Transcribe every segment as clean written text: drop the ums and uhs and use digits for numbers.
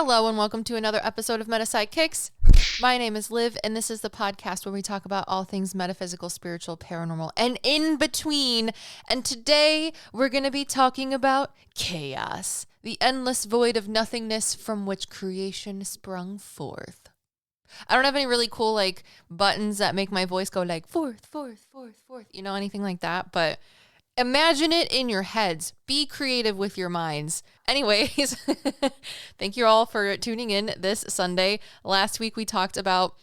Hello and welcome to another episode of PsycKicks. My name is Liv and this is the podcast where we talk about all things metaphysical, spiritual, paranormal, and in between. And today we're going to be talking about chaos, the endless void of nothingness from which creation sprung forth. I don't have any really cool buttons that make my voice go forth, anything like that, but imagine it in your heads. Be creative with your minds. Anyways, thank you all for tuning in this Sunday. Last week we talked about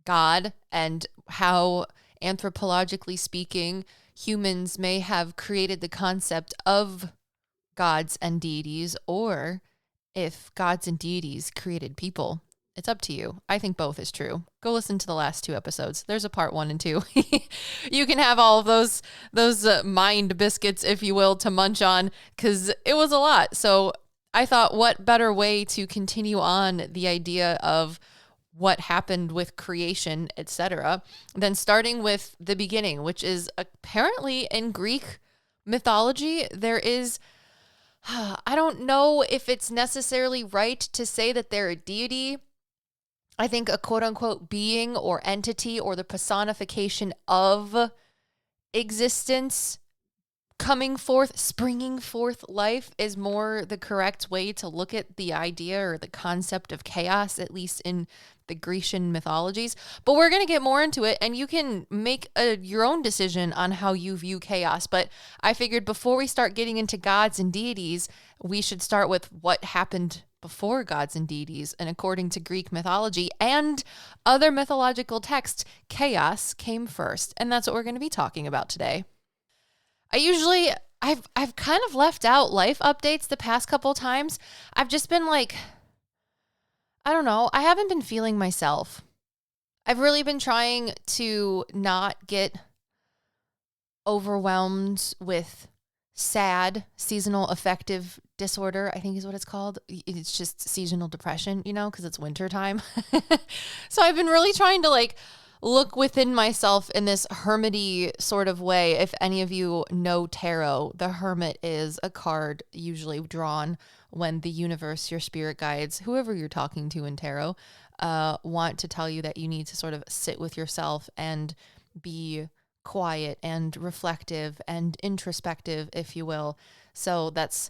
God and how, anthropologically speaking, humans may have created the concept of gods and deities, or if gods and deities created people. It's up to you. I think both is true. Go listen to the last two episodes. There's a part 1 and 2. You can have all of those mind biscuits, if you will, to munch on, because it was a lot. So I thought, what better way to continue on the idea of what happened with creation, etc., than starting with the beginning, which is apparently in Greek mythology, there is... I don't know if it's necessarily right to say that they're a deity. I think a quote-unquote being or entity or the personification of existence coming forth, springing forth life is more the correct way to look at the idea or the concept of chaos, at least in the Grecian mythologies. But we're going to get more into it, and you can make your own decision on how you view chaos. But I figured before we start getting into gods and deities, we should start with what happened before gods and deities. And according to Greek mythology and other mythological texts, chaos came first. And that's what we're going to be talking about today. I've kind of left out life updates the past couple times. I've just been I don't know. I haven't been feeling myself. I've really been trying to not get overwhelmed with SAD, seasonal affective disorder, I think is what it's called. It's just seasonal depression, because it's winter time. So I've been really trying to look within myself in this hermity sort of way. If any of you know tarot, the hermit is a card usually drawn when the universe, your spirit guides, whoever you're talking to in tarot, want to tell you that you need to sort of sit with yourself and be quiet and reflective and introspective, if you will. So that's,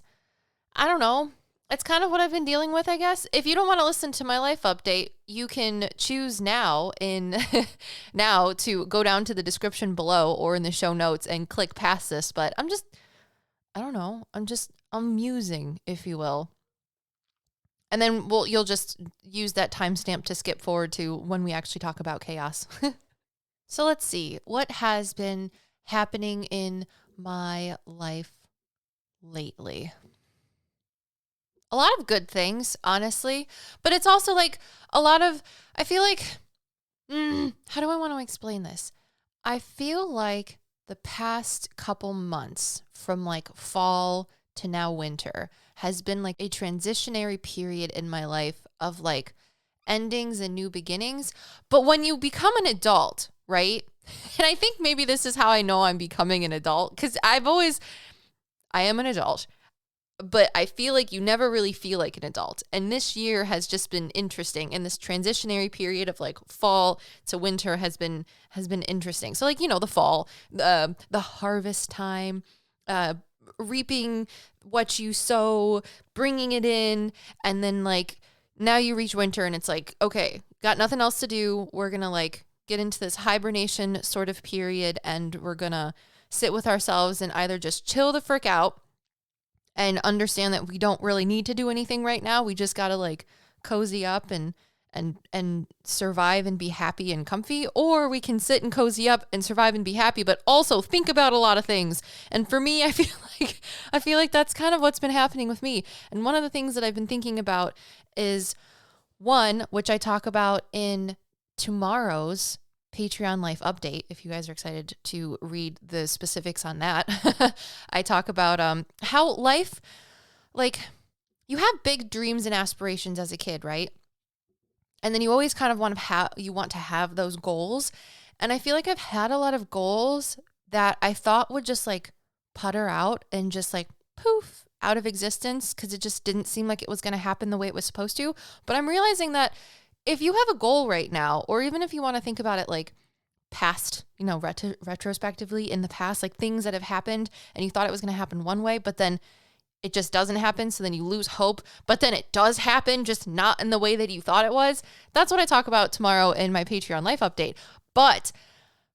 I don't know. It's kind of what I've been dealing with, I guess. If you don't want to listen to my life update, you can choose now to go down to the description below or in the show notes and click past this. But I'm musing, if you will. And then you'll just use that timestamp to skip forward to when we actually talk about chaos. So let's see. What has been happening in my life lately? A lot of good things, honestly, but it's also a lot of, I feel how do I want to explain this? I feel like the past couple months from fall to now winter has been a transitionary period in my life of endings and new beginnings. But when you become an adult, right? And I think maybe this is how I know I'm becoming an adult, because I am an adult. But I feel you never really feel like an adult. And this year has just been interesting. And this transitionary period of fall to winter has been interesting. So the fall, the harvest time, reaping what you sow, bringing it in. And then now you reach winter and it's okay, got nothing else to do. We're going to get into this hibernation sort of period. And we're going to sit with ourselves and either just chill the frick out and understand that we don't really need to do anything right now. We just got to cozy up and survive and be happy and comfy, or we can sit and cozy up and survive and be happy, but also think about a lot of things. And for me, I feel like that's kind of what's been happening with me. And one of the things that I've been thinking about is one, which I talk about in tomorrow's Patreon life update, if you guys are excited to read the specifics on that. I talk about how life, you have big dreams and aspirations as a kid, right? And then you always kind of want to have those goals. And I feel like I've had a lot of goals that I thought would just putter out and just poof out of existence because it just didn't seem like it was going to happen the way it was supposed to. But I'm realizing that if you have a goal right now, or even if you want to think about it like past, retrospectively in the past, like things that have happened and you thought it was going to happen one way, but then it just doesn't happen. So then you lose hope, but then it does happen, just not in the way that you thought it was. That's what I talk about tomorrow in my Patreon life update. But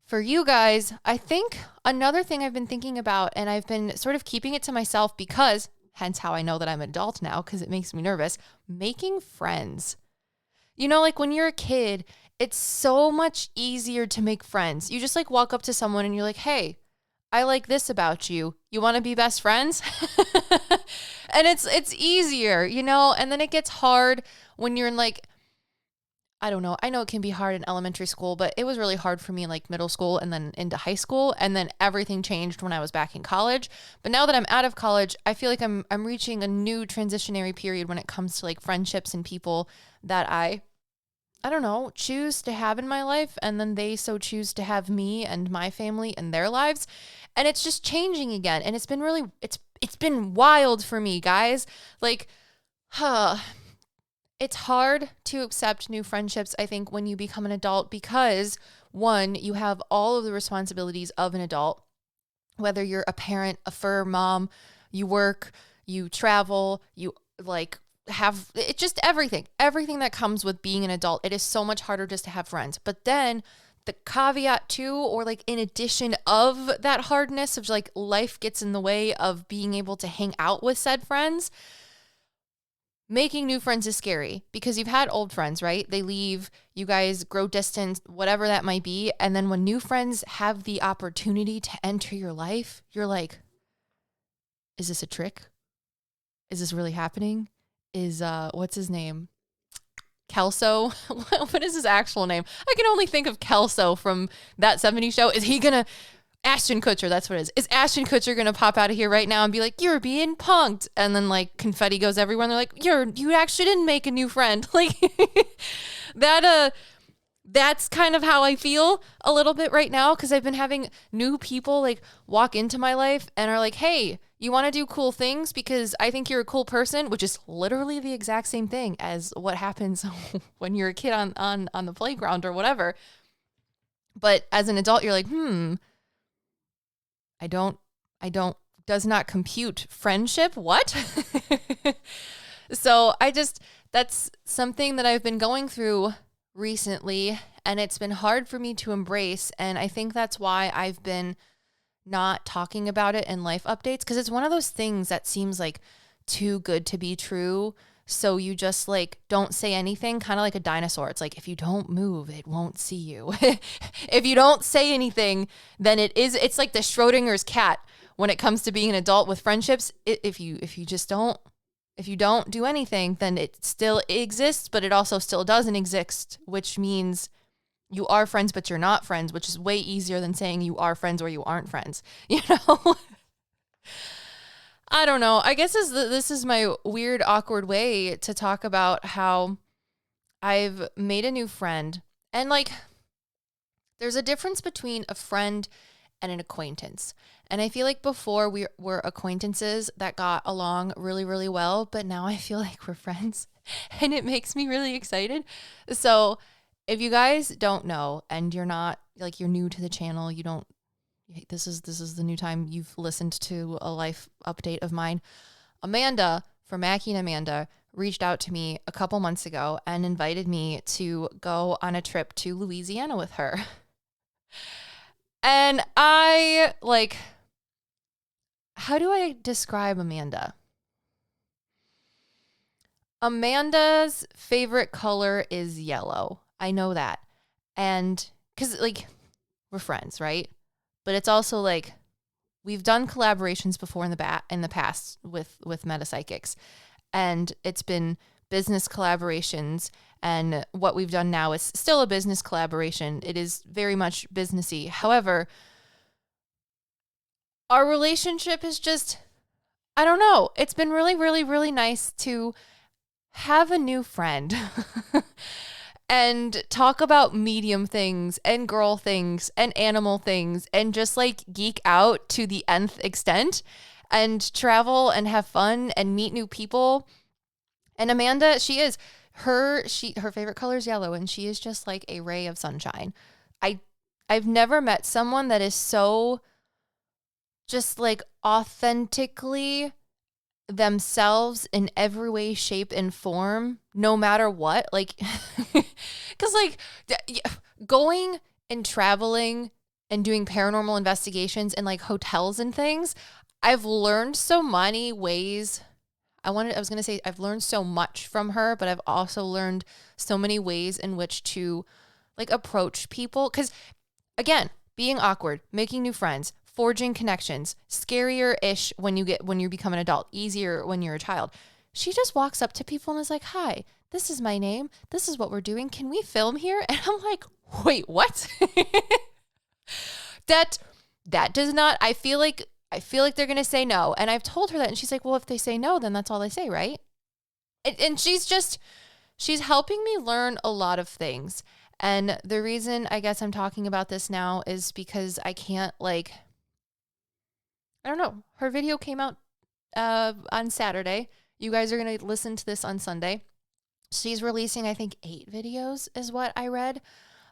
for you guys, I think another thing I've been thinking about, and I've been sort of keeping it to myself because, hence how I know that I'm an adult now, because it makes me nervous, making friends. Like when you're a kid, it's so much easier to make friends. You just like walk up to someone and you're like, hey, I like this about you. You want to be best friends? And it's easier, and then it gets hard when you're in like, I don't know. I know it can be hard in elementary school, but it was really hard for me in like middle school and then into high school. And then everything changed when I was back in college. But now that I'm out of college, I feel like I'm reaching a new transitionary period when it comes to like friendships and people that I don't know, choose to have in my life. And then they so choose to have me and my family in their lives. And it's just changing again. And it's been really, it's been wild for me, guys. Like, it's hard to accept new friendships, I think, when you become an adult because, one, you have all of the responsibilities of an adult, whether you're a parent, a fur mom, you work, you travel, you like have it, just everything that comes with being an adult. It is so much harder just to have friends. But then the caveat too, or like in addition of that hardness of like life gets in the way of being able to hang out with said friends. Making new friends is scary because you've had old friends, right? They leave, you guys grow distant, whatever that might be. And then when new friends have the opportunity to enter your life, you're like, is this a trick? Is this really happening? Is, what's his name? Kelso? What is his actual name? I can only think of Kelso from that 70s show. Is he gonna... Ashton Kutcher, that's what it is. Is Ashton Kutcher going to pop out of here right now and be like, you're being punked? And then like confetti goes everywhere and they're like, you actually didn't make a new friend. Like that's kind of how I feel a little bit right now. Cause I've been having new people like walk into my life and are like, hey, you want to do cool things because I think you're a cool person, which is literally the exact same thing as what happens when you're a kid on the playground or whatever. But as an adult, you're like, does not compute friendship. What? So that's something that I've been going through recently and it's been hard for me to embrace. And I think that's why I've been not talking about it in life updates. Cause it's one of those things that seems like too good to be true. So you just like, don't say anything, kind of like a dinosaur. It's like, if you don't move, it won't see you. If you don't say anything, then it's like the Schrodinger's cat when it comes to being an adult with friendships. If you don't do anything, then it still exists, but it also still doesn't exist, which means you are friends, but you're not friends, which is way easier than saying you are friends or you aren't friends, I don't know. I guess this is my weird, awkward way to talk about how I've made a new friend. And like, there's a difference between a friend and an acquaintance. And I feel like before we were acquaintances that got along really, really well. But now I feel like we're friends and it makes me really excited. So if you guys don't know and you're not like, you're new to the channel, this is the new time you've listened to a life update of mine. Amanda from Mackie and Amanda reached out to me a couple months ago and invited me to go on a trip to Louisiana with her. And I like, how do I describe Amanda? Amanda's favorite color is yellow. I know that. And because like we're friends, right? But it's also like we've done collaborations before in the past with PsycKicks, and it's been business collaborations. And what we've done now is still a business collaboration. It is very much businessy. However, our relationship is just, I don't know. It's been really, really, really nice to have a new friend. And talk about medium things and girl things and animal things and just like geek out to the nth extent. and travel and have fun and meet new people. And Amanda, she is her favorite color is yellow, and she is just like a ray of sunshine. I've never met someone that is so just like authentically themselves in every way, shape, and form, no matter what. Like, because like going and traveling and doing paranormal investigations in like hotels and things, I've learned so many ways. I was going to say I've learned so much from her, but I've also learned so many ways in which to like approach people. Because again, being awkward, making new friends, forging connections, scarier-ish when you become an adult, easier when you're a child. She just walks up to people and is like, "Hi, this is my name. This is what we're doing. Can we film here?" And I'm like, "Wait, what?" That does not, I feel like they're going to say no. And I've told her that, and she's like, "Well, if they say no, then that's all they say, right?" And she's helping me learn a lot of things. And the reason I guess I'm talking about this now is because I can't I don't know. Her video came out on Saturday. You guys are going to listen to this on Sunday. She's releasing, I think, 8 videos is what I read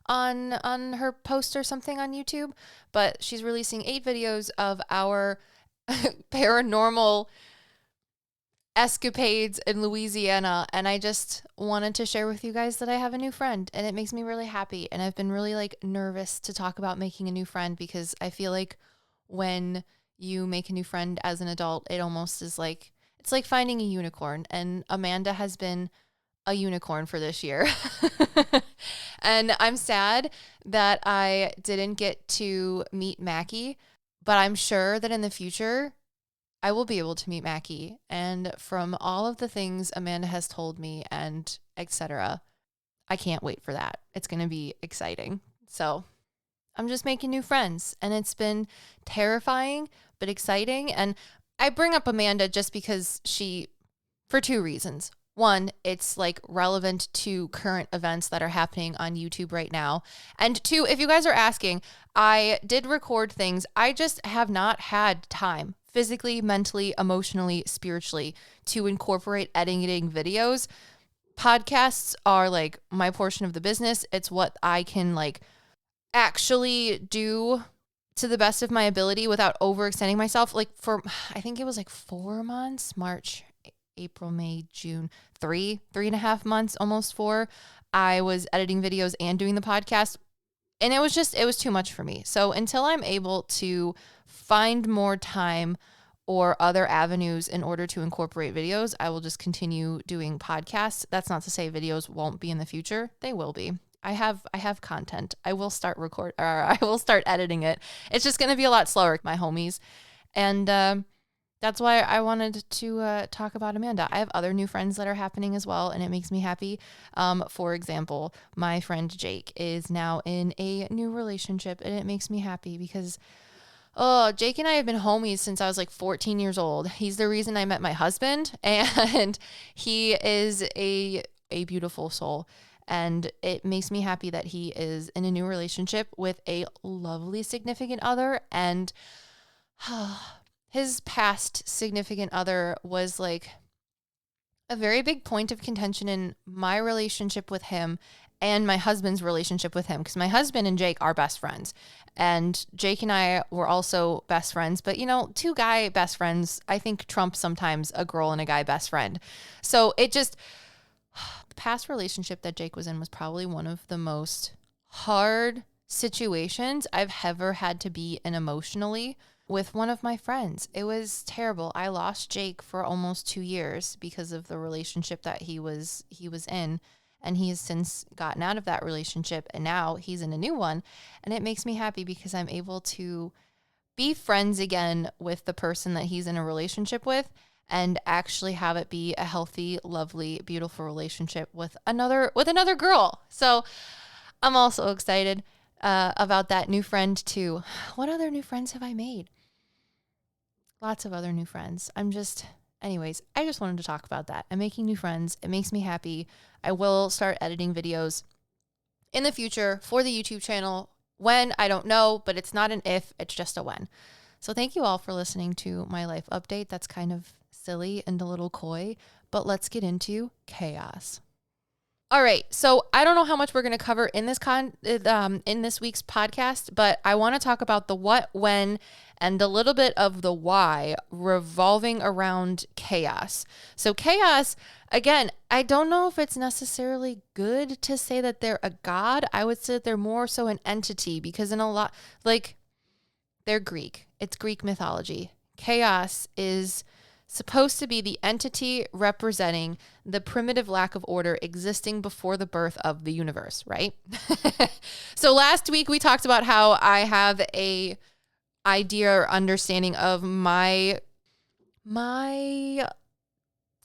on her post or something on YouTube. But she's releasing 8 videos of our paranormal escapades in Louisiana. And I just wanted to share with you guys that I have a new friend, and it makes me really happy. And I've been really like nervous to talk about making a new friend, because I feel like when you make a new friend as an adult, it almost is like, it's like finding a unicorn, and Amanda has been a unicorn for this year. And I'm sad that I didn't get to meet Mackie, but I'm sure that in the future I will be able to meet Mackie. And from all of the things Amanda has told me and etc., I can't wait for that. It's going to be exciting. So I'm just making new friends, and it's been terrifying but exciting. And I bring up Amanda just because for 2 reasons. One, it's like relevant to current events that are happening on YouTube right now. And 2, if you guys are asking, I did record things. I just have not had time physically, mentally, emotionally, spiritually to incorporate editing videos. Podcasts are like my portion of the business. It's what I can like actually do to the best of my ability without overextending myself. Like for, I think it was like 4 months, March, April, May, June, 3.5 months, almost 4. I was editing videos and doing the podcast, and it was too much for me. So until I'm able to find more time or other avenues in order to incorporate videos, I will just continue doing podcasts. That's not to say videos won't be in the future. They will be. I have content. I will start I will start editing it. It's just going to be a lot slower, my homies. And that's why I wanted to talk about Amanda. I have other new friends that are happening as well, and it makes me happy. For example, my friend Jake is now in a new relationship, and it makes me happy because Jake and I have been homies since I was like 14 years old. He's the reason I met my husband, and he is a beautiful soul. And it makes me happy that he is in a new relationship with a lovely significant other. And his past significant other was like a very big point of contention in my relationship with him and my husband's relationship with him, because my husband and Jake are best friends. And Jake and I were also best friends. But, 2 guy best friends, I think, trump sometimes a girl and a guy best friend. So it just... The past relationship that Jake was in was probably one of the most hard situations I've ever had to be in emotionally with one of my friends. It was terrible. I lost Jake for almost 2 years because of the relationship that he was in, and he has since gotten out of that relationship, and now he's in a new one. And it makes me happy because I'm able to be friends again with the person that he's in a relationship with, and actually have it be a healthy, lovely, beautiful relationship with another girl. So I'm also excited about that new friend too. What other new friends have I made? Lots of other new friends. Anyways, I just wanted to talk about that. I'm making new friends. It makes me happy. I will start editing videos in the future for the YouTube channel. When, I don't know, but it's not an if, it's just a when. So thank you all for listening to my life update. That's kind of silly and a little coy, but let's get into chaos. All right, so I don't know how much we're going to cover in this in this week's podcast, but I want to talk about the what, when, and a little bit of the why revolving around chaos. So chaos, again, I don't know if it's necessarily good to say that they're a god. I would say that they're more so an entity, because in a lot, like, they're Greek. It's Greek mythology. Chaos is supposed to be the entity representing the primitive lack of order existing before the birth of the universe, right? So last week we talked about how I have a idea or understanding of my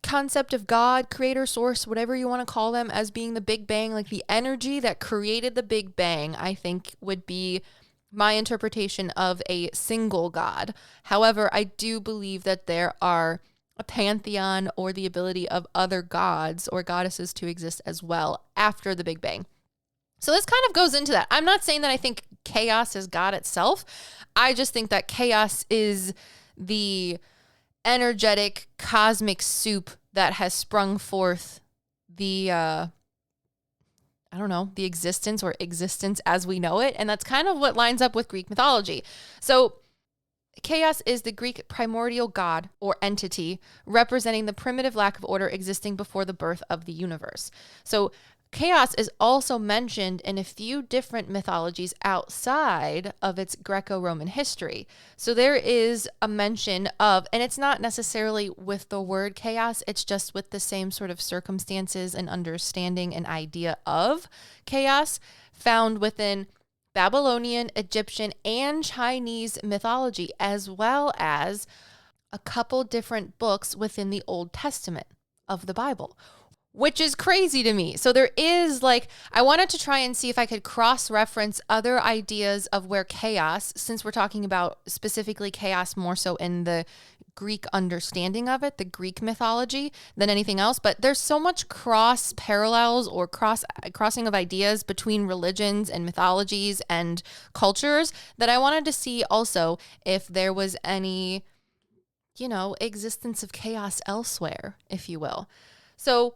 concept of God, creator, source, whatever you want to call them, as being the Big Bang, like the energy that created the Big Bang, I think would be my interpretation of a single God. However, I do believe that there are a pantheon or the ability of other gods or goddesses to exist as well after the Big Bang. So this kind of goes into that. I'm not saying that I think chaos is God itself. I just think that chaos is the energetic cosmic soup that has sprung forth the the existence or existence as we know it. And that's kind of what lines up with Greek mythology. So chaos is the Greek primordial god or entity representing the primitive lack of order existing before the birth of the universe. So chaos is also mentioned in a few different mythologies outside of its Greco-Roman history. So there is a mention of, and it's not necessarily with the word chaos, it's just with the same sort of circumstances and understanding and idea of chaos found within Babylonian, Egyptian, and Chinese mythology, as well as a couple different books within the Old Testament of the Bible, which is crazy to me. So there is I wanted to try and see if I could cross-reference other ideas of where chaos, since we're talking about specifically chaos more so in the Greek understanding of it, the Greek mythology, than anything else. But there's so much cross parallels or crossing of ideas between religions and mythologies and cultures that I wanted to see also if there was any, existence of chaos elsewhere, if you will. So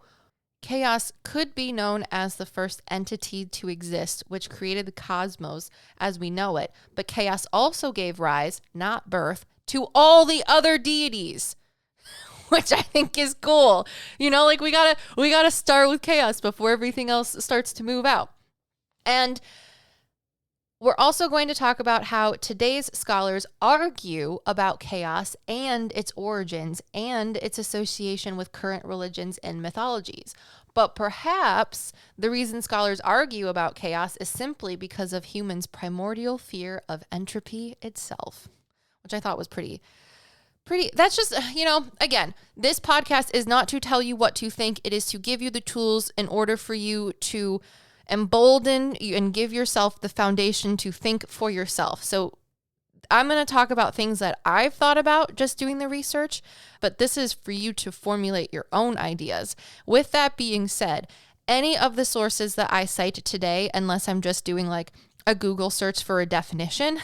chaos could be known as the first entity to exist, which created the cosmos as we know it. But chaos also gave rise, not birth, to all the other deities, which I think is cool. We gotta start with chaos before everything else starts to move out. And we're also going to talk about how today's scholars argue about chaos and its origins and its association with current religions and mythologies. But perhaps the reason scholars argue about chaos is simply because of humans' primordial fear of entropy itself, which I thought was pretty, that's just, again, this podcast is not to tell you what to think. It is to give you the tools in order for you to embolden and give yourself the foundation to think for yourself. So I'm going to talk about things that I've thought about just doing the research, but this is for you to formulate your own ideas. With that being said, any of the sources that I cite today, unless I'm just doing a Google search for a definition,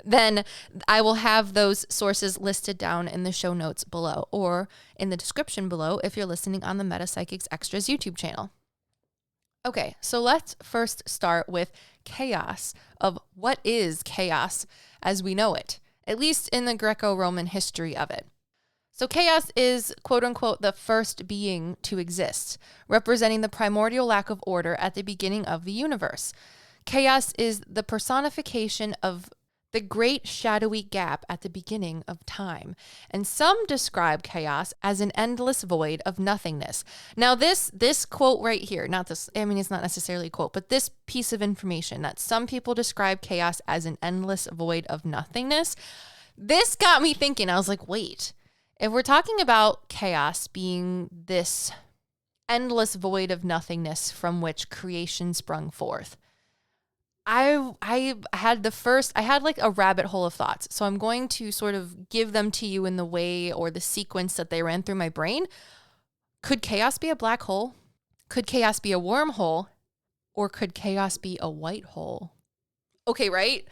then I will have those sources listed down in the show notes below or in the description below if you're listening on the PsycKicks Extras YouTube channel. Okay, so let's first start with chaos, of what is chaos as we know it, at least in the Greco-Roman history of it. So chaos is, quote unquote, the first being to exist, representing the primordial lack of order at the beginning of the universe. Chaos is the personification of the great shadowy gap at the beginning of time. And some describe chaos as an endless void of nothingness. Now this quote right here, it's not necessarily a quote, but this piece of information that some people describe chaos as an endless void of nothingness, this got me thinking. I was like, wait, if we're talking about chaos being this endless void of nothingness from which creation sprung forth, I had a rabbit hole of thoughts. So I'm going to sort of give them to you in the way or the sequence that they ran through my brain. Could chaos be a black hole? Could chaos be a wormhole? Or could chaos be a white hole? Okay, right?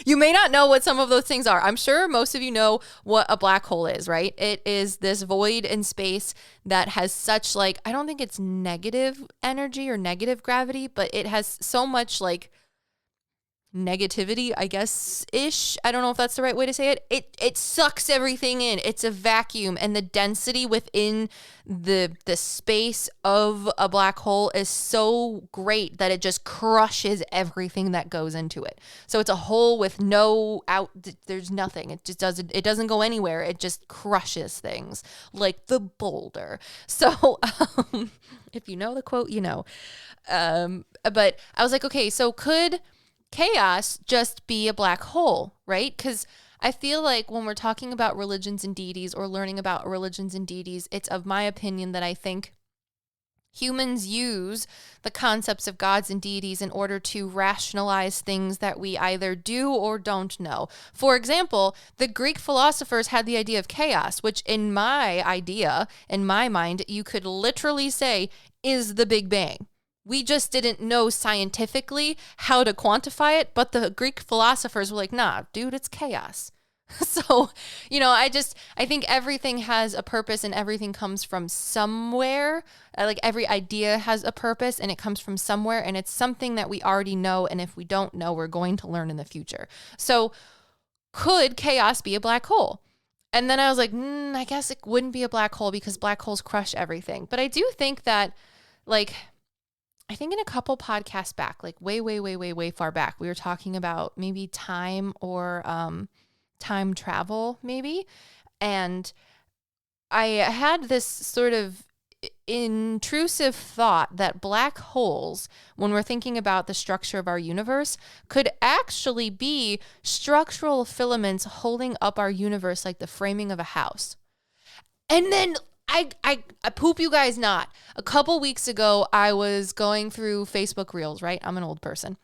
You may not know what some of those things are. I'm sure most of you know what a black hole is, right? It is this void in space that has such like, I don't think it's negative energy or negative gravity, but it has so much like negativity, I guess, ish. I don't know if that's the right way to say it. It sucks everything in. It's a vacuum, and the density within the space of a black hole is so great that it just crushes everything that goes into it. So it's a hole with no out. There's nothing. It just doesn't. It doesn't go anywhere. It just crushes things like the boulder. So if you know the quote, you know. But I was like, okay, so could Kháos just be a black hole, right? Because I feel like when we're talking about religions and deities or learning about religions and deities, it's of my opinion that I think humans use the concepts of gods and deities in order to rationalize things that we either do or don't know. For example, the Greek philosophers had the idea of chaos, which in my mind, you could literally say is the Big Bang. We just didn't know scientifically how to quantify it, but the Greek philosophers were like, nah, dude, it's chaos. So, I think everything has a purpose and everything comes from somewhere. Like every idea has a purpose and it comes from somewhere, and it's something that we already know. And if we don't know, we're going to learn in the future. So could chaos be a black hole? And then I was like, I guess it wouldn't be a black hole because black holes crush everything. But I do think that, like, I think in a couple podcasts back, like way far back, we were talking about maybe time or time travel, maybe. And I had this sort of intrusive thought that black holes, when we're thinking about the structure of our universe, could actually be structural filaments holding up our universe like the framing of a house. And then I poop you guys not. A couple weeks ago, I was going through Facebook Reels, right? I'm an old person.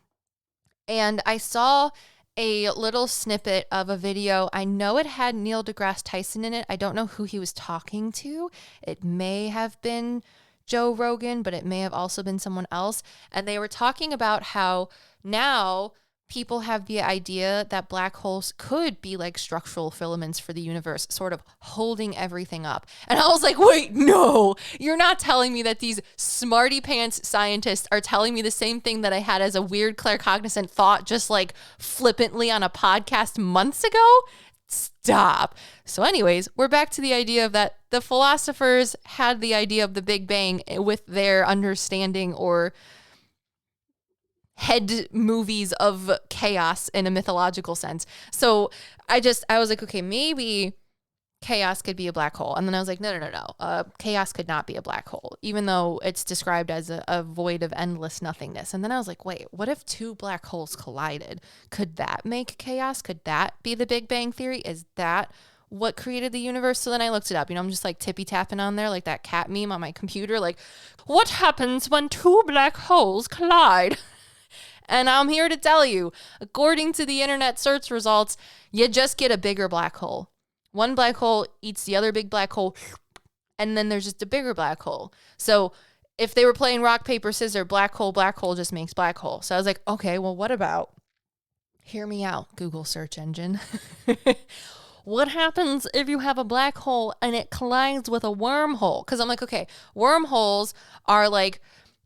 And I saw a little snippet of a video. I know it had Neil deGrasse Tyson in it. I don't know who he was talking to. It may have been Joe Rogan, but it may have also been someone else. And they were talking about how now people have the idea that black holes could be like structural filaments for the universe, sort of holding everything up. And I was like, wait, no, you're not telling me that these smarty pants scientists are telling me the same thing that I had as a weird claircognizant thought, just like flippantly on a podcast months ago? Stop. So anyways, we're back to the idea of that the philosophers had the idea of the Big Bang with their understanding or head movies of chaos in a mythological sense. So I was like, okay, maybe chaos could be a black hole. And then I was like, no. Chaos could not be a black hole, even though it's described as a void of endless nothingness. And then I was like, wait, what if two black holes collided? Could that make chaos? Could that be the Big Bang Theory? Is that what created the universe? So then I looked it up. I'm just like tippy tapping on there like that cat meme on my computer. Like, what happens when two black holes collide? And I'm here to tell you, according to the internet search results, you just get a bigger black hole. One black hole eats the other big black hole, and then there's just a bigger black hole. So if they were playing rock, paper, scissors, black hole just makes black hole. So I was like, okay, well, what about, hear me out, Google search engine. What happens if you have a black hole and it collides with a wormhole? Because I'm like, okay, wormholes are like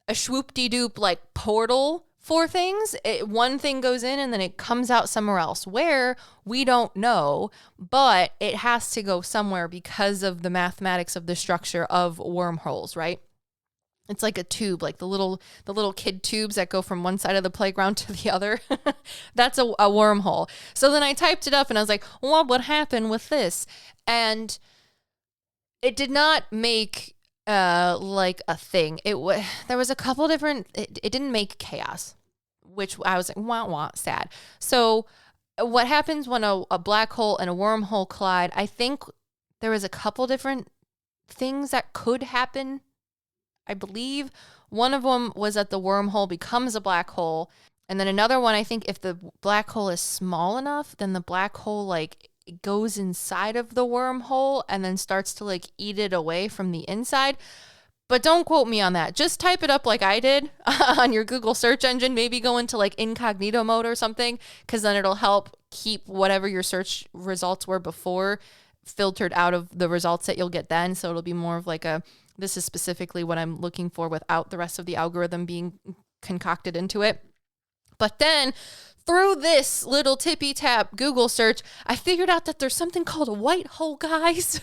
a swoop-de-doop like portal for things. One thing goes in and then it comes out somewhere else where we don't know, but it has to go somewhere because of the mathematics of the structure of wormholes, right? It's like a tube, like the little kid tubes that go from one side of the playground to the other. That's a wormhole. So then I typed it up and I was like, well, what would happen with this? And it did not make like a thing. There was a couple different, it didn't make chaos, which I was like, wah, sad. So what happens when a black hole and a wormhole collide? I think there was a couple different things that could happen. I believe one of them was that the wormhole becomes a black hole. And then another one, I think if the black hole is small enough, then the black hole like goes inside of the wormhole and then starts to like eat it away from the inside. But don't quote me on that. Just type it up like I did on your Google search engine. Maybe go into like incognito mode or something, because then it'll help keep whatever your search results were before filtered out of the results that you'll get then. So it'll be more of like this is specifically what I'm looking for without the rest of the algorithm being concocted into it. But then through this little tippy tap Google search, I figured out that there's something called a white hole, guys.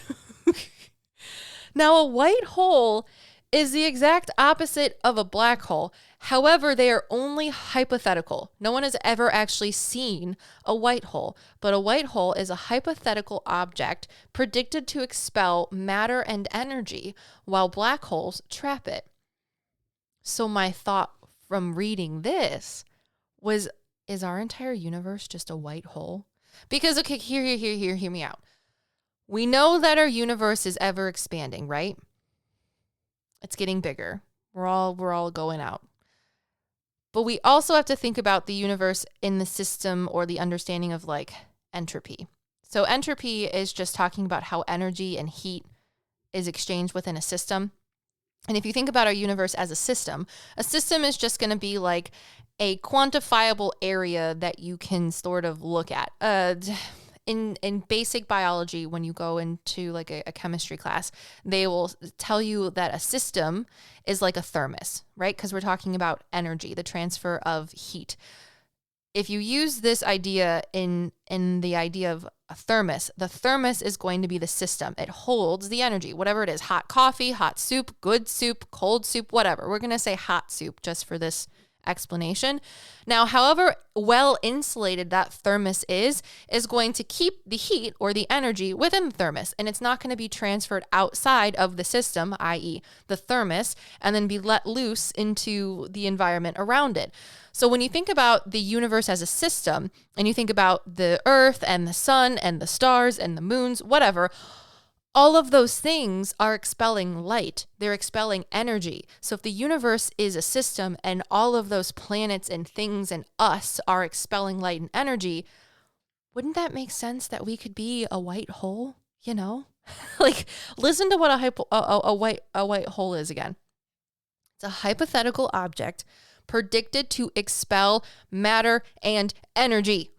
Now, a white hole is the exact opposite of a black hole. However, they are only hypothetical. No one has ever actually seen a white hole, but a white hole is a hypothetical object predicted to expel matter and energy, while black holes trap it. So my thought from reading this was, is our entire universe just a white hole? Because, okay, hear me out. We know that our universe is ever expanding, right? It's getting bigger. We're all going out. But we also have to think about the universe in the system or the understanding of like entropy. So entropy is just talking about how energy and heat is exchanged within a system. And if you think about our universe as a system is just going to be like a quantifiable area that you can sort of look at. In basic biology, when you go into like a chemistry class, they will tell you that a system is like a thermos, right? Because we're talking about energy, the transfer of heat. If you use this idea in the idea of a thermos, the thermos is going to be the system. It holds the energy, whatever it is, hot coffee, hot soup, good soup, cold soup, whatever. We're going to say hot soup just for this explanation. Now, however well insulated that thermos is going to keep the heat or the energy within the thermos, and it's not going to be transferred outside of the system, i.e. the thermos, and then be let loose into the environment around it. So when you think about the universe as a system, and you think about the earth and the sun and the stars and the moons, whatever, all of those things are expelling light. They're expelling energy. So if the universe is a system and all of those planets and things and us are expelling light and energy, wouldn't that make sense that we could be a white hole? You know, like listen to what a white hole is again. It's a hypothetical object predicted to expel matter and energy.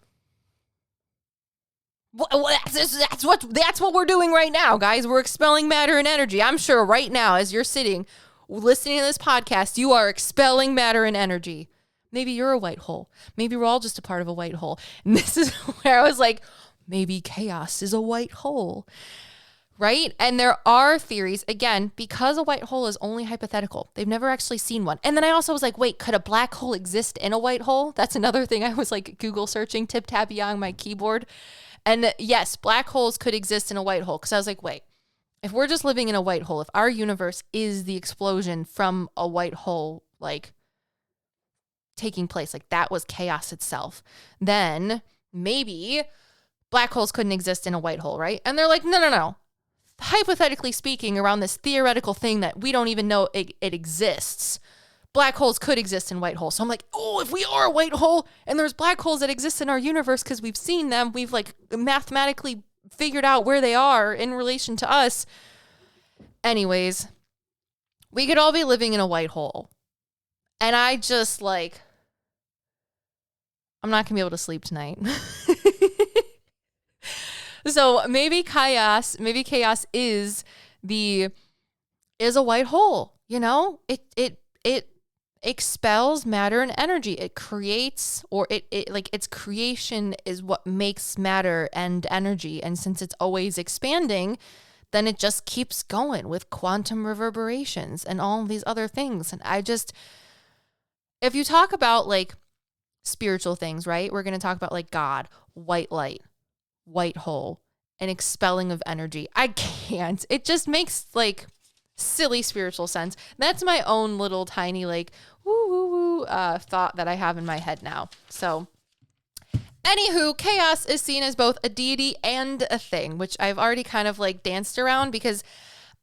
That's what we're doing right now, guys. We're expelling matter and energy. I'm sure right now, as you're sitting listening to this podcast, you are expelling matter and energy. Maybe you're a white hole. Maybe we're all just a part of a white hole. And this is where I was like, maybe chaos is a white hole, right? And there are theories, again, because a white hole is only hypothetical. They've never actually seen one. And then I also was like, wait, could a black hole exist in a white hole? That's another thing I was like Google searching, tip-tapping on my keyboard. And yes, black holes could exist in a white hole. Because I was like, wait, if we're just living in a white hole, if our universe is the explosion from a white hole, like taking place, like that was chaos itself, then maybe black holes couldn't exist in a white hole, right? And they're like, no. Hypothetically speaking, around this theoretical thing that we don't even know it exists, black holes could exist in white holes. So I'm like, oh, if we are a white hole and there's black holes that exist in our universe because we've seen them, we've like mathematically figured out where they are in relation to us. Anyways, we could all be living in a white hole. And I just like, I'm not going to be able to sleep tonight. So maybe chaos is a white hole, you know? It expels matter and energy. It creates, or it like its creation is what makes matter and energy. And since it's always expanding, then it just keeps going with quantum reverberations and all of these other things. And if you talk about like spiritual things, right? We're going to talk about like God, white light, white hole, and expelling of energy. I can't. It just makes like silly spiritual sense. That's my own little tiny like thought that I have in my head now. So anywho, chaos is seen as both a deity and a thing, which I've already kind of like danced around because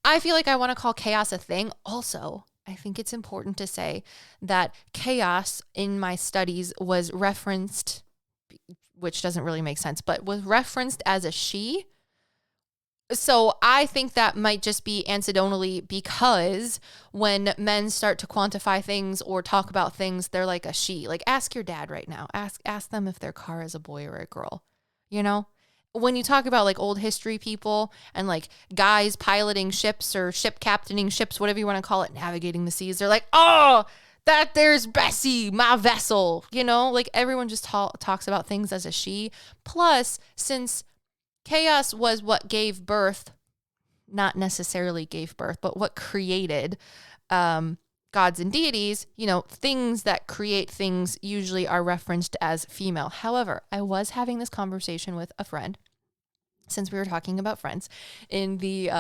I feel like I want to call chaos a thing. Also, I think it's important to say that chaos in my studies was referenced, which doesn't really make sense, but was referenced as a she So I think that might just be anecdotally, because when men start to quantify things or talk about things, they're like a she. Like, ask your dad right now. Ask them if their car is a boy or a girl. You know? When you talk about like old history people and like guys piloting ships or ship captaining ships, whatever you want to call it, navigating the seas, they're like, oh, that there's Bessie, my vessel. You know, like everyone just talks about things as a she. Plus, since Kháos was what gave birth, not necessarily gave birth, but what created gods and deities, you know, things that create things usually are referenced as female. However, I was having this conversation with a friend, since we were talking about friends, in the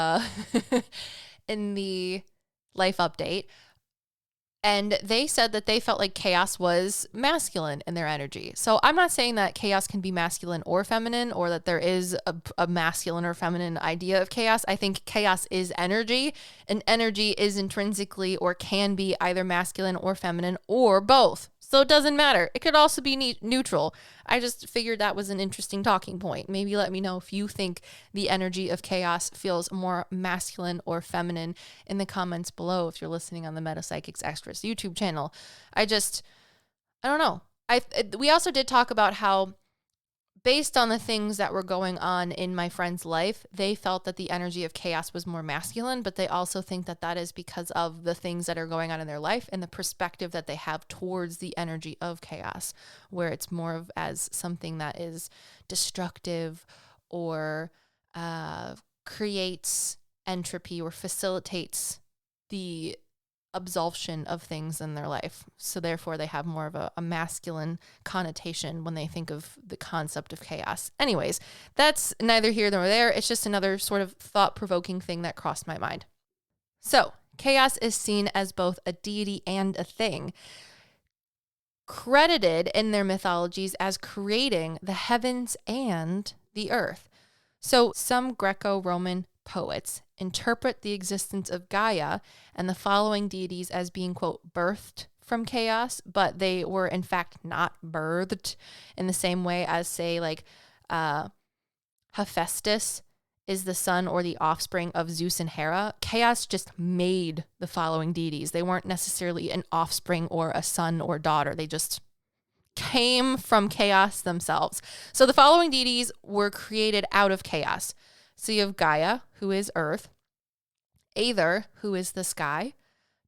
in the life update. And they said that they felt like Kháos was masculine in their energy. So I'm not saying that Kháos can be masculine or feminine, or that there is a masculine or feminine idea of Kháos. I think Kháos is energy, and energy is intrinsically or can be either masculine or feminine or both. So it doesn't matter. It could also be neutral. I just figured that was an interesting talking point. Maybe let me know if you think the energy of Kháos feels more masculine or feminine in the comments below if you're listening on the PsycKicks Extras YouTube channel. I don't know. We also did talk about how, based on the things that were going on in my friend's life, they felt that the energy of Kháos was more masculine, but they also think that that is because of the things that are going on in their life and the perspective that they have towards the energy of Kháos, where it's more of as something that is destructive or creates entropy or facilitates the absolution of things in their life. So therefore they have more of a masculine connotation when they think of the concept of Kháos. Anyways, that's neither here nor there. It's just another sort of thought-provoking thing that crossed my mind. So Kháos is seen as both a deity and a thing, credited in their mythologies as creating the heavens and the earth. So some Greco-Roman poets interpret the existence of Gaia and the following deities as being, quote, birthed from Kháos, but they were in fact not birthed in the same way as, say, like Hephaestus is the son or the offspring of Zeus and Hera. Kháos just made the following deities. They weren't necessarily an offspring or a son or daughter. They just came from Kháos themselves. So the following deities were created out of Kháos. So you have Gaia, who is earth, Aether, who is the sky,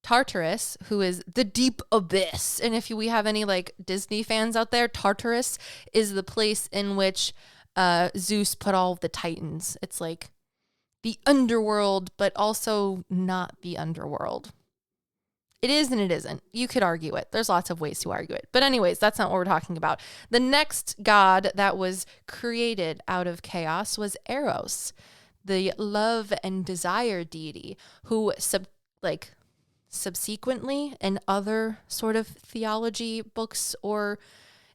Tartarus, who is the deep abyss. And if we have any like Disney fans out there, Tartarus is the place in which Zeus put all of the Titans. It's like the underworld, but also not the underworld. It is and it isn't. You could argue it. There's lots of ways to argue it. But anyways, that's not what we're talking about. The next god that was created out of Kháos was Arose, the love and desire deity, who subsequently in other sort of theology books or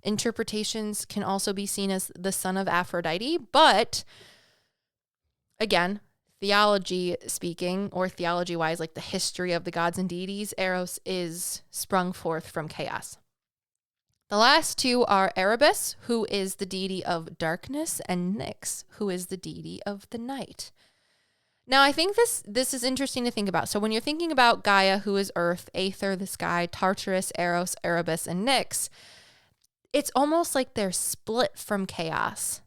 interpretations can also be seen as the son of Aphrodite. But again, theology speaking, or theology wise, like the history of the gods and deities, Arose is sprung forth from Kháos. The last two are Erebus, who is the deity of darkness, and Nyx, who is the deity of the night. Now, I think this is interesting to think about. So when you're thinking about Gaia, who is earth, Aether, the sky, Tartarus, Eros, Erebus, and Nyx, it's almost like they're split from Kháos.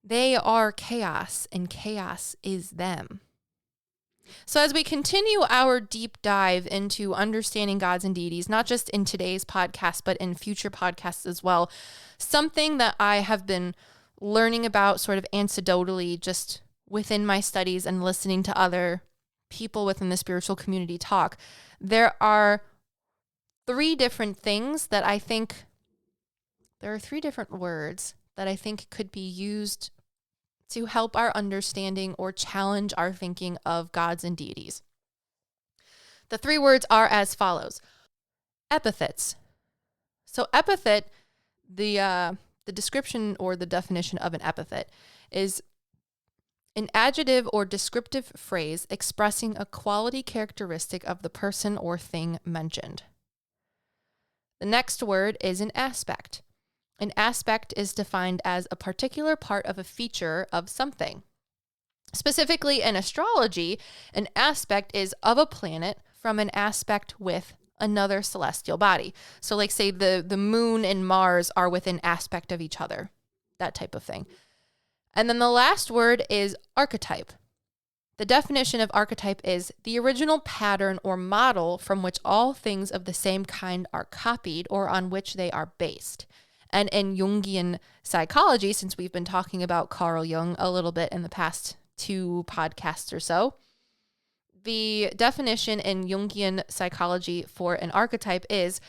They are Kháos, and Kháos is them. So as we continue our deep dive into understanding gods and deities, not just in today's podcast, but in future podcasts as well, something that I have been learning about sort of anecdotally just within my studies and listening to other people within the spiritual community talk, there are three different words that I think could be used to help our understanding or challenge our thinking of gods and deities. The three words are as follows. Epithets. So epithet, the description or the definition of an epithet is an adjective or descriptive phrase expressing a quality characteristic of the person or thing mentioned. The next word is an aspect. An aspect is defined as a particular part of a feature of something. Specifically in astrology, an aspect is of a planet from an aspect with another celestial body. So like say the moon and Mars are with an aspect of each other, that type of thing. And then the last word is archetype. The definition of archetype is the original pattern or model from which all things of the same kind are copied or on which they are based. And in Jungian psychology, since we've been talking about Carl Jung a little bit in the past 2 podcasts or so, the definition in Jungian psychology for an archetype is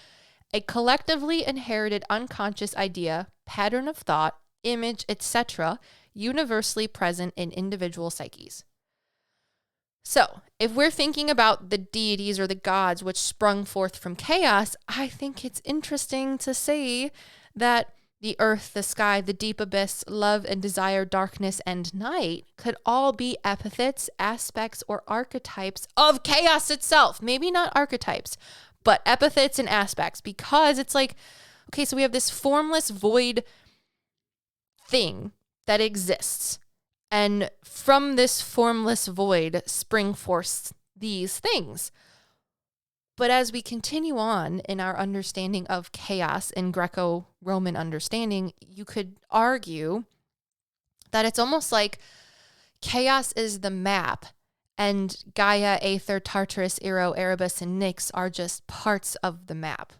a collectively inherited unconscious idea, pattern of thought, image, etc., universally present in individual psyches. So, if we're thinking about the deities or the gods which sprung forth from chaos, I think it's interesting to say that the earth, the sky, the deep abyss, love and desire, darkness and night could all be epithets, aspects, or archetypes of chaos itself. Maybe not archetypes, but epithets and aspects, because it's like, okay, so we have this formless void thing that exists. And from this formless void spring forth these things. But as we continue on in our understanding of chaos in greco-roman understanding, you could argue that it's almost like chaos is the map and Gaia, Aether, Tartarus, Ero, Erebus, and Nyx are just parts of the map,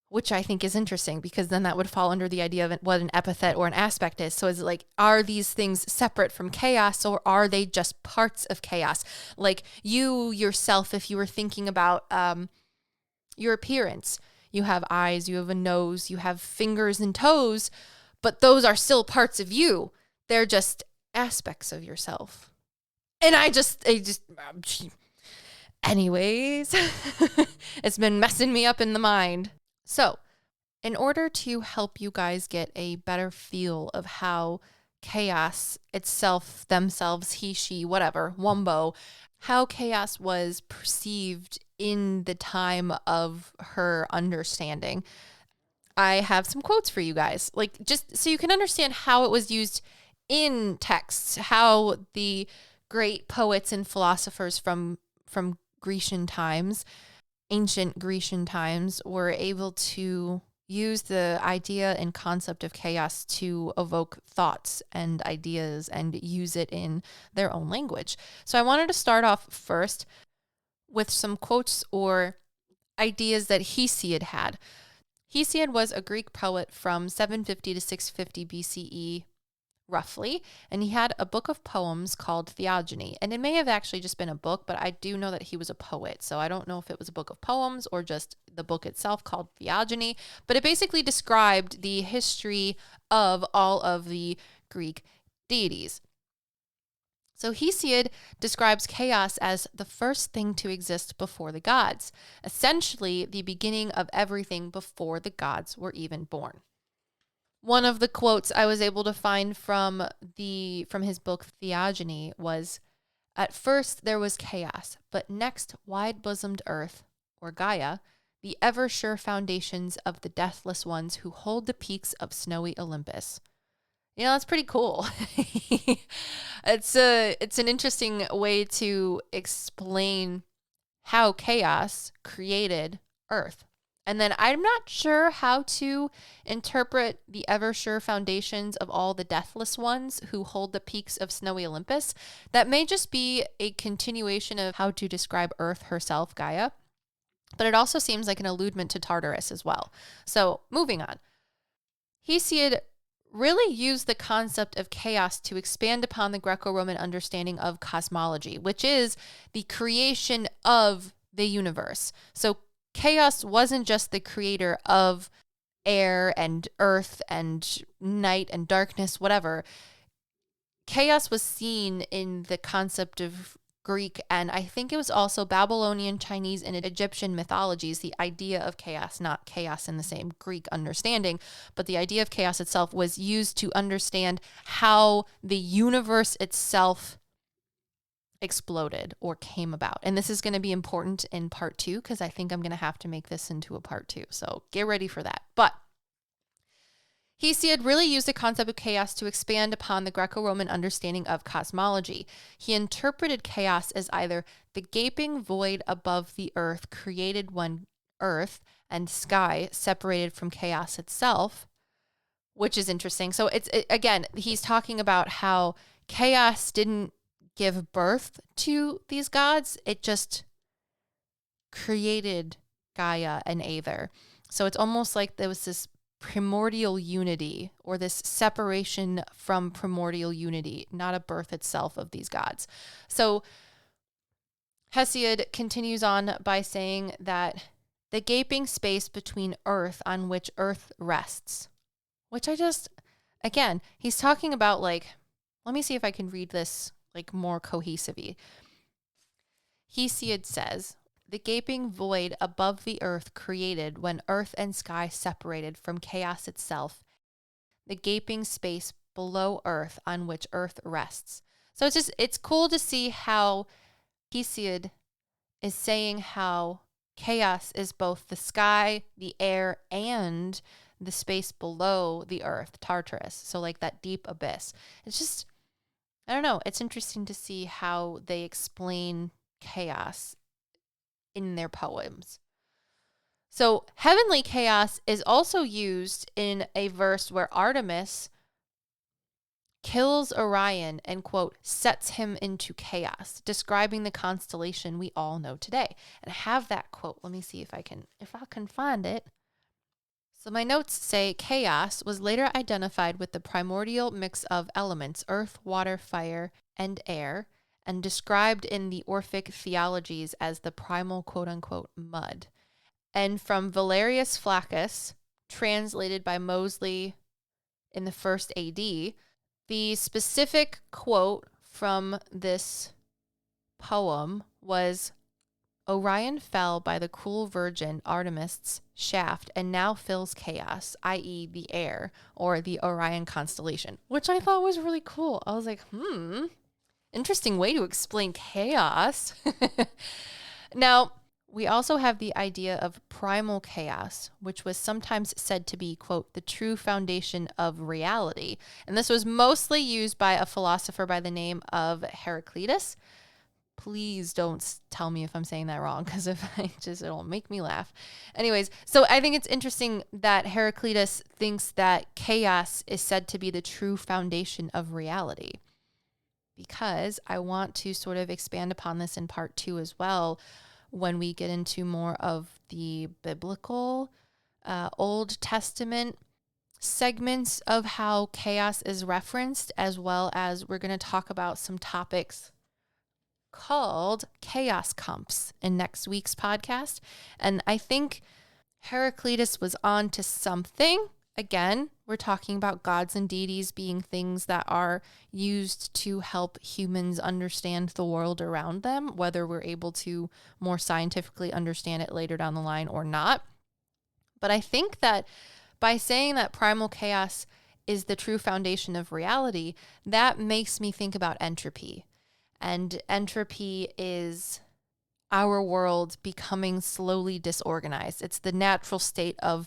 which I think is interesting because then that would fall under the idea of what an epithet or an aspect is. So is it like, are these things separate from chaos or are they just parts of chaos? Like you yourself, if you were thinking about your appearance, you have eyes, you have a nose, you have fingers and toes, but those are still parts of you. They're just aspects of yourself. And anyways, it's been messing me up in the mind. So, in order to help you guys get a better feel of how chaos itself, themselves, he, she, whatever, wumbo, how chaos was perceived in the time of her understanding, I have some quotes for you guys, like just so you can understand how it was used in texts, how the great poets and philosophers from Grecian times, ancient Grecian times, were able to use the idea and concept of chaos to evoke thoughts and ideas and use it in their own language. So I wanted to start off first with some quotes or ideas that Hesiod had. Hesiod was a Greek poet from 750 to 650 BCE, roughly, and he had a book of poems called Theogony, and it may have actually just been a book, but I do know that he was a poet, so I don't know if it was a book of poems or just the book itself called Theogony, but it basically described the history of all of the Greek deities. So Hesiod describes chaos as the first thing to exist before the gods, essentially the beginning of everything before the gods were even born. One of the quotes I was able to find from his book Theogony was, "At first there was chaos, but next wide-bosomed earth, or Gaia, the ever-sure foundations of the deathless ones who hold the peaks of snowy Olympus." You know, that's pretty cool. It's an interesting way to explain how chaos created Earth. And then I'm not sure how to interpret the ever-sure foundations of all the deathless ones who hold the peaks of snowy Olympus. That may just be a continuation of how to describe Earth herself, Gaia. But it also seems like an alludement to Tartarus as well. So moving on. Hesiod really used the concept of chaos to expand upon the Greco-Roman understanding of cosmology, which is the creation of the universe. So chaos wasn't just the creator of air and earth and night and darkness, whatever. Chaos was seen in the concept of Greek, and I think it was also Babylonian, Chinese, and Egyptian mythologies, the idea of chaos, not chaos in the same Greek understanding, but the idea of chaos itself was used to understand how the universe itself exploded or came about. And this is going to be important in part 2 because I think I'm going to have to make this into a part 2. So get ready for that. But Hesiod really used the concept of chaos to expand upon the Greco-Roman understanding of cosmology. He interpreted chaos as either the gaping void above the earth created when earth and sky separated from chaos itself, which is interesting. So again, he's talking about how chaos didn't give birth to these gods. It just created Gaia and Aether. So it's almost like there was this primordial unity, or this separation from primordial unity, not a birth itself of these gods. So Hesiod continues on by saying that the gaping space between earth on which earth rests, which again, he's talking about let me see if I can read this more cohesively. Hesiod says, the gaping void above the earth created when earth and sky separated from chaos itself, the gaping space below earth on which earth rests. So it's cool to see how Hesiod is saying how chaos is both the sky, the air, and the space below the earth, Tartarus. So that deep abyss. It's just, I don't know. It's interesting to see how they explain chaos in their poems. So heavenly chaos is also used in a verse where Artemis kills Orion and, quote, sets him into chaos, describing the constellation we all know today. And I have that quote. Let me see if I can find it. So my notes say chaos was later identified with the primordial mix of elements, earth, water, fire, and air, and described in the Orphic theologies as the primal, quote-unquote, mud. And from Valerius Flaccus, translated by Moseley in the 1st AD, the specific quote from this poem was, Orion fell by the cruel virgin Artemis' shaft and now fills chaos, i.e. the air, or the Orion constellation, which I thought was really cool. I was like, interesting way to explain chaos. Now, we also have the idea of primal chaos, which was sometimes said to be, quote, the true foundation of reality. And this was mostly used by a philosopher by the name of Heraclitus. Please don't tell me if I'm saying that wrong, because it'll make me laugh. Anyways, so I think it's interesting that Heraclitus thinks that chaos is said to be the true foundation of reality, because I want to sort of expand upon this in part 2 as well, when we get into more of the biblical Old Testament segments of how chaos is referenced, as well as we're going to talk about some topics called chaos comps in next week's podcast. And I think Heraclitus was on to something. Again, we're talking about gods and deities being things that are used to help humans understand the world around them, whether we're able to more scientifically understand it later down the line or not. But I think that by saying that primal chaos is the true foundation of reality, that makes me think about entropy. And entropy is our world becoming slowly disorganized. It's the natural state of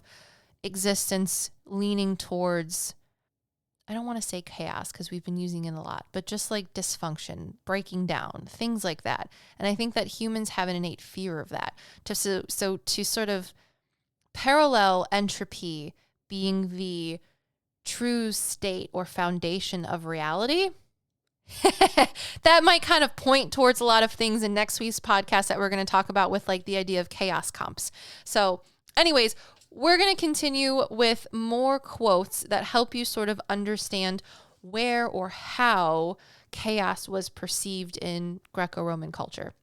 existence leaning towards, I don't want to say chaos because we've been using it a lot, but just dysfunction, breaking down, things like that. And I think that humans have an innate fear of that. So to sort of parallel entropy being the true state or foundation of reality, that might kind of point towards a lot of things in next week's podcast that we're going to talk about with the idea of chaos comps. So anyways, we're going to continue with more quotes that help you sort of understand where or how chaos was perceived in Greco-Roman culture.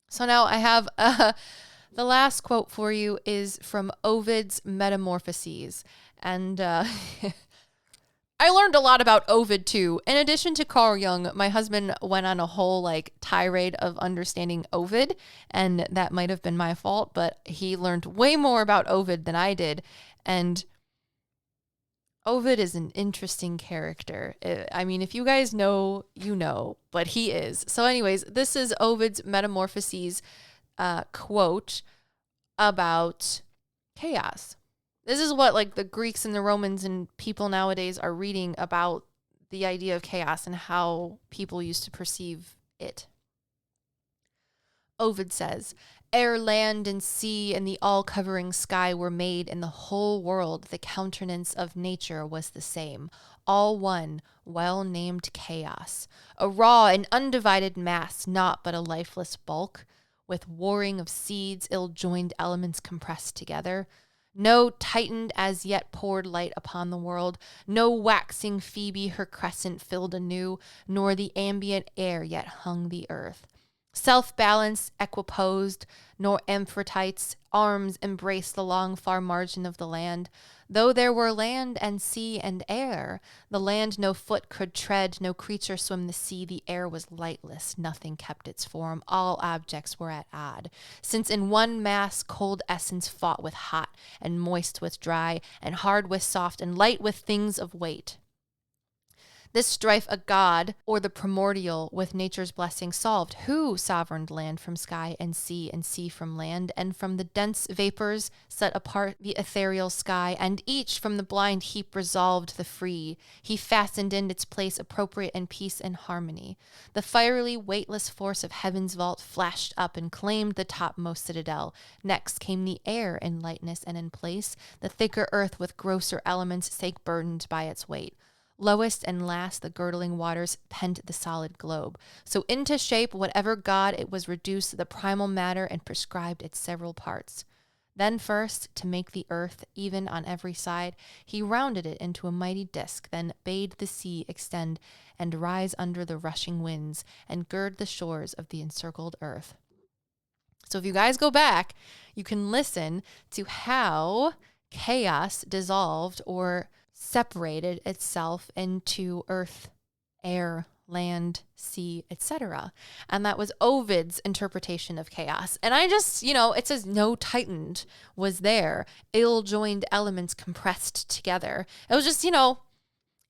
So now I have the last quote for you is from Ovid's Metamorphoses. And I learned a lot about Ovid too. In addition to Carl Jung, my husband went on a whole tirade of understanding Ovid, and that might have been my fault, but he learned way more about Ovid than I did. And Ovid is an interesting character. I mean, if you guys know, you know, but he is. So anyways, this is Ovid's Metamorphoses quote about chaos. This is what like the Greeks and the Romans and people nowadays are reading about the idea of chaos and how people used to perceive it. Ovid says, "Air, land, and sea, and the all-covering sky were made, and the whole world, the countenance of nature, was the same, all one, well-named chaos, a raw and undivided mass, naught but a lifeless bulk, with warring of seeds, ill-joined elements compressed together. No Titan as yet poured light upon the world, no waxing Phoebe her crescent filled anew, nor the ambient air yet hung the earth. Self-balanced, equiposed, nor Epithets arms embrace the long far margin of the land. Though there were land and sea and air, the land no foot could tread, no creature swim the sea, the air was lightless, nothing kept its form, all objects were at odd, since in one mass cold essence fought with hot, and moist with dry, and hard with soft, and light with things of weight. This strife a god, or the primordial, with nature's blessing solved. Who sovereigned land from sky and sea from land, and from the dense vapors set apart the ethereal sky, and each from the blind heap resolved the free. He fastened in its place appropriate and peace and harmony. The fiery, weightless force of heaven's vault flashed up and claimed the topmost citadel. Next came the air in lightness and in place. The thicker earth with grosser elements sank burdened by its weight. Lowest and last, the girdling waters penned the solid globe. So into shape, whatever god it was reduced, the primal matter, and prescribed its several parts. Then first, to make the earth even on every side, he rounded it into a mighty disk, then bade the sea extend and rise under the rushing winds, and gird the shores of the encircled earth." So if you guys go back, you can listen to how chaos dissolved or separated itself into earth, air, land, sea, etc. And that was Ovid's interpretation of chaos. And I just, it says no Titan was there, ill-joined elements compressed together. It was just,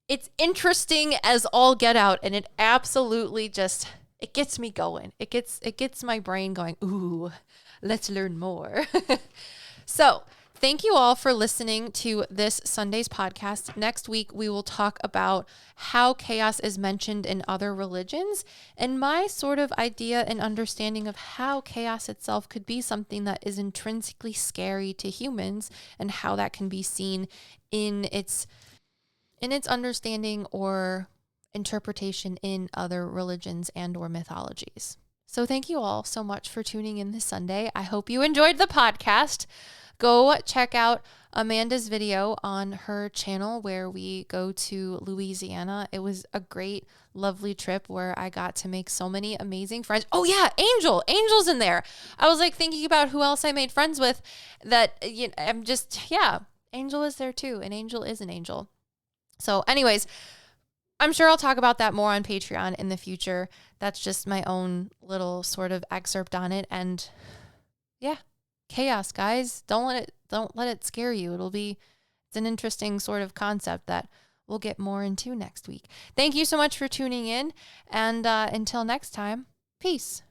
it's interesting as all get out, and it absolutely just, it gets me going. It gets my brain going, ooh, let's learn more. So, thank you all for listening to this Sunday's podcast. Next week, we will talk about how chaos is mentioned in other religions and my sort of idea and understanding of how chaos itself could be something that is intrinsically scary to humans and how that can be seen in its understanding or interpretation in other religions and or mythologies. So thank you all so much for tuning in this Sunday. I hope you enjoyed the podcast. Go check out Amanda's video on her channel where we go to Louisiana. It was a great, lovely trip where I got to make so many amazing friends. Oh yeah, Angel's in there. I was like thinking about who else I made friends with that, Angel is there too. And Angel is an angel. So anyways, I'm sure I'll talk about that more on Patreon in the future. That's just my own little sort of excerpt on it. And yeah. Chaos, guys. Don't let it scare you. It's an interesting sort of concept that we'll get more into next week. Thank you so much for tuning in, and until next time, peace.